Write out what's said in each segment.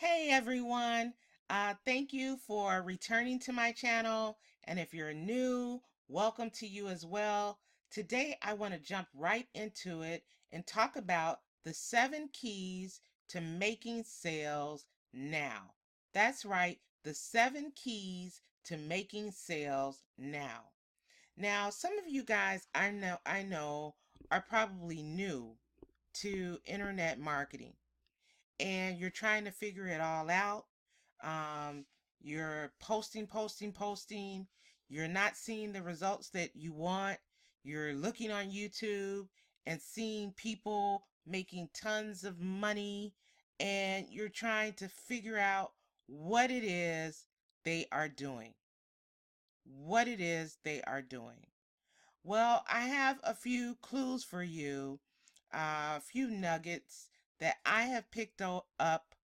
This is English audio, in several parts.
Hey everyone, thank you for returning to my channel. And if you're new, welcome to you as well. Today I want to jump right into it and talk about the 7 keys to making sales now. That's right, the 7 keys to making sales now. Now, some of you guys I know are probably new to internet marketing and you're trying to figure it all out. Um, you're posting. You're not seeing the results that you want. You're looking on YouTube and seeing people making tons of money, and you're trying to figure out what it is they are doing. What it is they are doing. Well, I have a few clues for you, a few nuggets that I have picked up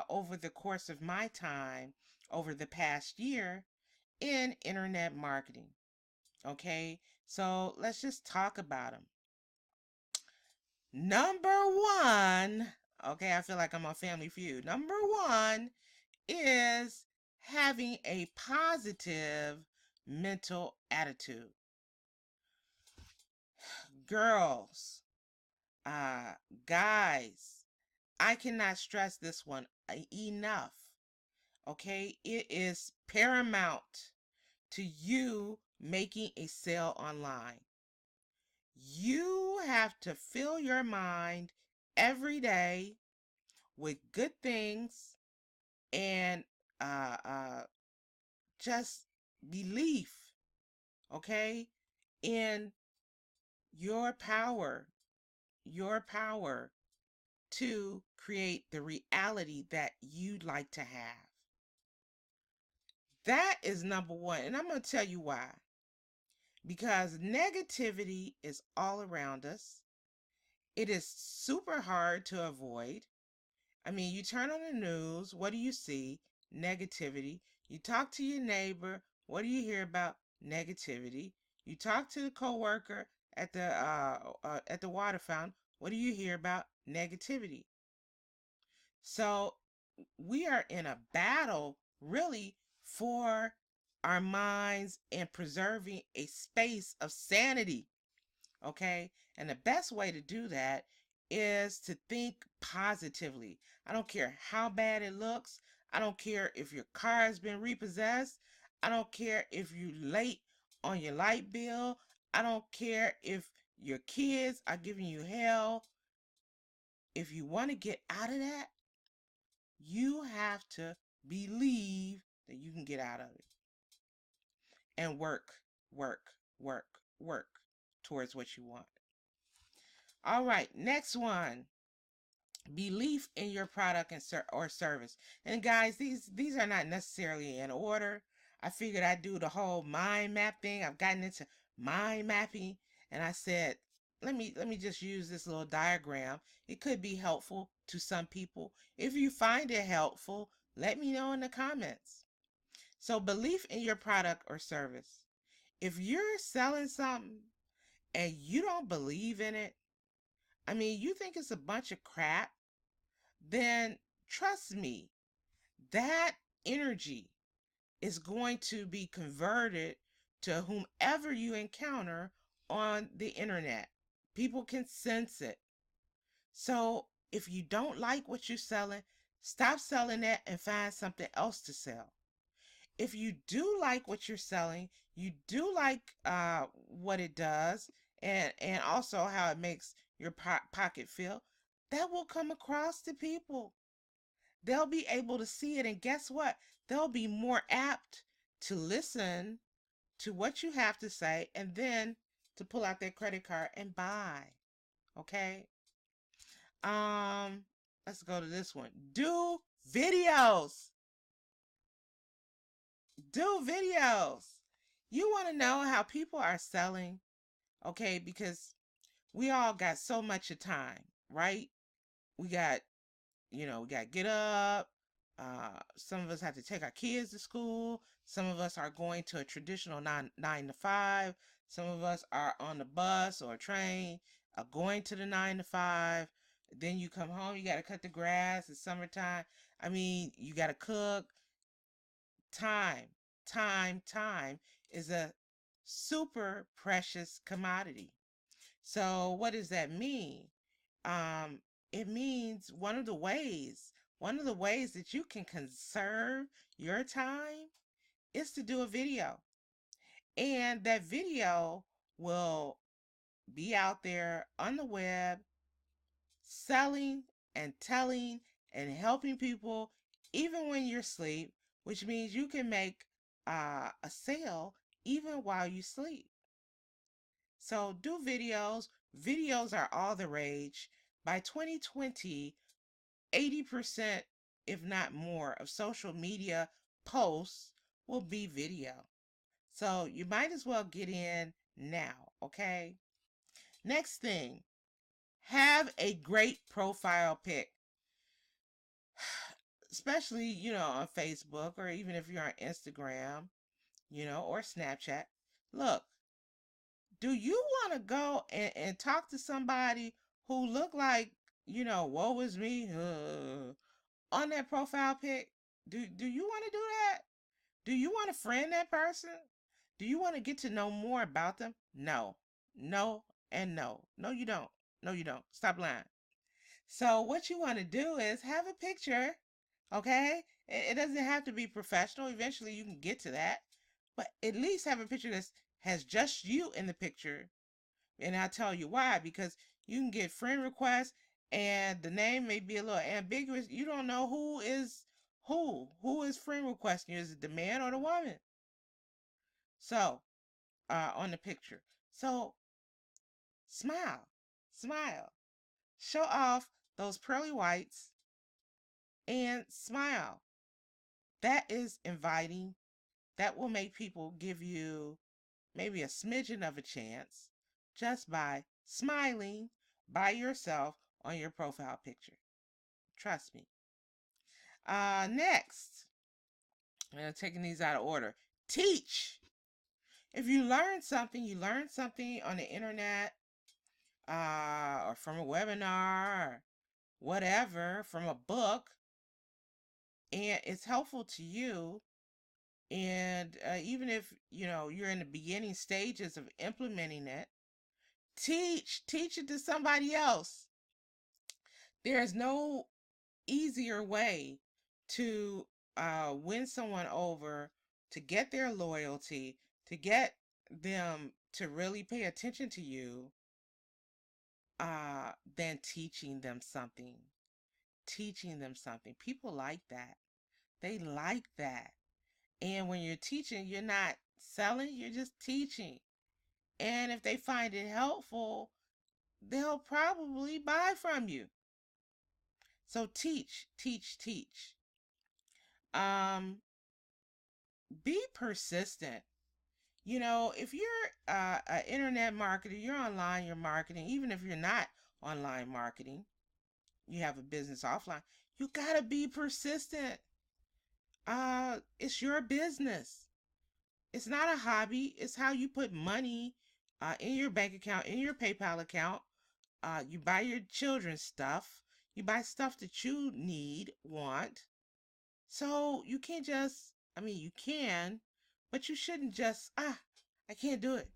over the course of my time over the past year in internet marketing. Okay, so let's just talk about them. Number one, okay, I feel like I'm on Family Feud. Number one is having a positive mental attitude. Girls, uh, guys, I cannot stress this one enough. Okay, it is paramount to you making a sale online. You have to fill your mind every day with good things and uh, uh, just belief, okay, in your power, your power to create the reality that you'd like to have. That is number one. And I'm going to tell you why. Because negativity is all around us. It is super hard to avoid. I mean, you turn on the news, what do you see? Negativity. You talk to your neighbor, what do you hear about? Negativity. You talk to the coworker at the water fountain, what do you hear about? Negativity. So we are in a battle really for our minds and preserving a space of sanity. Okay. And the best way to do that is to think positively. I don't care how bad it looks. I don't care if your car has been repossessed. I don't care if you're late on your light bill. I don't care if your kids are giving you hell. If you want to get out of that, you have to believe that you can get out of it and work, work towards what you want. All right, next one. Belief in your product or service. And guys, these are not necessarily in order. I figured I'd do the whole mind map thing. I've gotten into mind mapping, and I said, let me just use this little diagram. It could be helpful to some people. If you find it helpful, let me know in the comments. So, belief in your product or service. If you're selling something and you don't believe in it, I mean, you think it's a bunch of crap, then trust me, that energy is going to be converted to whomever you encounter on the internet. People can sense it. So if you don't like what you're selling, stop selling that and find something else to sell. If you do like what you're selling, you do like what it does, and also how it makes your pocket feel, that will come across to people. They'll be able to see it, and guess what? They'll be more apt to listen to what you have to say and then to pull out their credit card and buy. Okay? Um, let's go to this one. Do videos. Do videos. You want to know how people are selling, okay? Because we all got so much of time, right? We got, we got to get up. Some of us have to take our kids to school. Some of us are going to a traditional nine to five. Some of us are on the bus or train, going to the 9 to 5. Then you come home, you got to cut the grass. It's summertime. I mean, you got to cook. Time, time is a super precious commodity. So what does that mean? Um, it means one of the ways that you can conserve your time is to do a video. And that video will be out there on the web selling and telling and helping people even when you're asleep, which means you can make a sale even while you sleep. So do videos. Videos are all the rage. By 2020, 80%, if not more, of social media posts will be video. So you might as well get in now, okay? Next thing, have a great profile pic, especially, on Facebook, or even if you're on Instagram, or Snapchat. Look, do you want to go and talk to somebody who look like, woe is me, on that profile pic? Do you want to do that? Do you want to friend that person? Do you want to get to know more about them? No. No and no. No, you don't. No, you don't. Stop lying. So what you want to do is have a picture, okay? It doesn't have to be professional. Eventually you can get to that. But at least have a picture that has just you in the picture. And I'll tell you why. Because you can get friend requests and the name may be a little ambiguous. You don't know who is who. Who is friend requesting you? Is it the man or the woman? So, on the picture. So, smile. Smile. Show off those pearly whites and smile. That is inviting. That will make people give you maybe a smidgen of a chance just by smiling by yourself on your profile picture. Trust me. Next, I'm taking these out of order. Teach. If you learn something, on the internet, or from a webinar, or whatever, from a book, and it's helpful to you. And even if you're in the beginning stages of implementing it, teach it to somebody else. There's no easier way to win someone over, to get their loyalty, to get them to really pay attention to you, than teaching them something. Teaching them something. People like that. They like that. And when you're teaching, you're not selling, you're just teaching. And if they find it helpful, they'll probably buy from you. So teach, teach, teach. Be persistent. If you're an internet marketer, you're online, you're marketing, even if you're not online marketing, you have a business offline, you gotta be persistent. It's your business. It's not a hobby. It's how you put money in your bank account, in your PayPal account. You buy your children's stuff. You buy stuff that you need, want. So you can't just, you can, but you shouldn't just, I can't do it.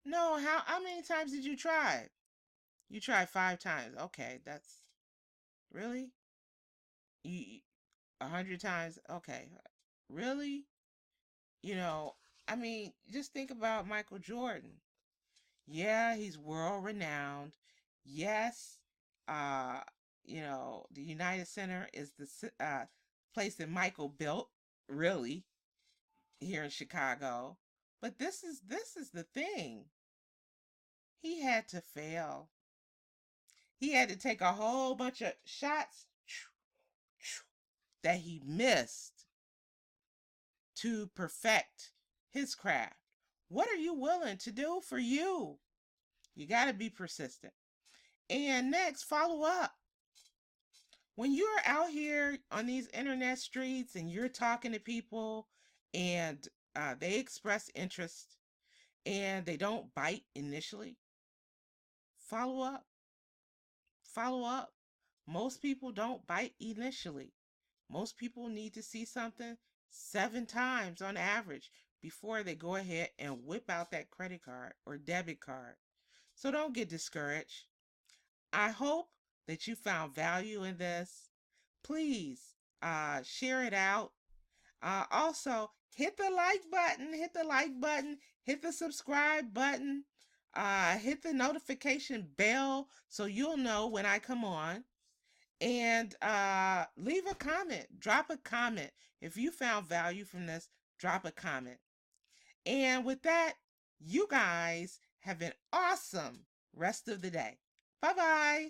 No, how many times did you try? You tried 5 times. Okay, that's really? You 100 times? Okay. Really? You know, just think about Michael Jordan. Yeah, he's world renowned. Yes, uh, the United Center is the place that Michael built, really, here in Chicago. But this is the thing. He had to fail. He had to take a whole bunch of shots that he missed to perfect his craft. What are you willing to do for you? You got to be persistent. And next, follow up. When you're out here on these internet streets and you're talking to people and they express interest and they don't bite initially, follow up. Follow up. Most people don't bite initially. Most people need to see something 7 times on average before they go ahead and whip out that credit card or debit card. So don't get discouraged. I hope that you found value in this. Please share it out. Also, hit the like button, hit the subscribe button, hit the notification bell so you'll know when I come on. And leave a comment, drop a comment. If you found value from this, drop a comment. And with that, you guys have an awesome rest of the day. Bye bye.